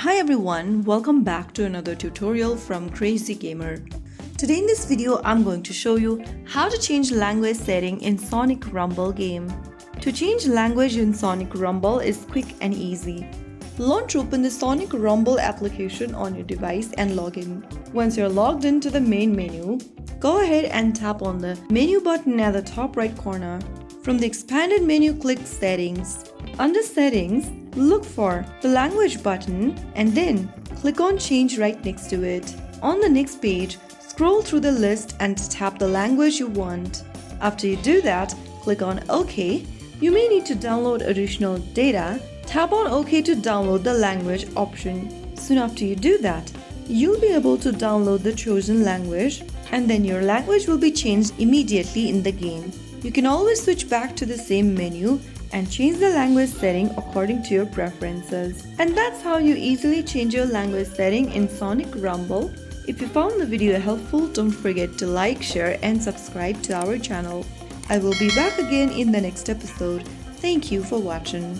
Hi everyone, welcome back to another tutorial from Crazy Gamer. Today in this video, I'm going to show you how to change language setting in Sonic Rumble game. To change language in Sonic Rumble is quick and easy. Launch open the Sonic Rumble application on your device and log in. Once you're logged into the main menu, go ahead and tap on the menu button at the top right corner. From the expanded menu, click Settings. Under Settings, look for the Language button and then click on Change right next to it. On the next page, scroll through the list and tap the language you want. After you do that, click on OK. You may need to download additional data. Tap on OK to download the language option. Soon after you do that, you'll be able to download the chosen language and then your language will be changed immediately in the game. You can always switch back to the same menu and change the language setting according to your preferences. And that's how you easily change your language setting in Sonic Rumble. If you found the video helpful, don't forget to like, share and subscribe to our channel. I will be back again in the next episode. Thank you for watching.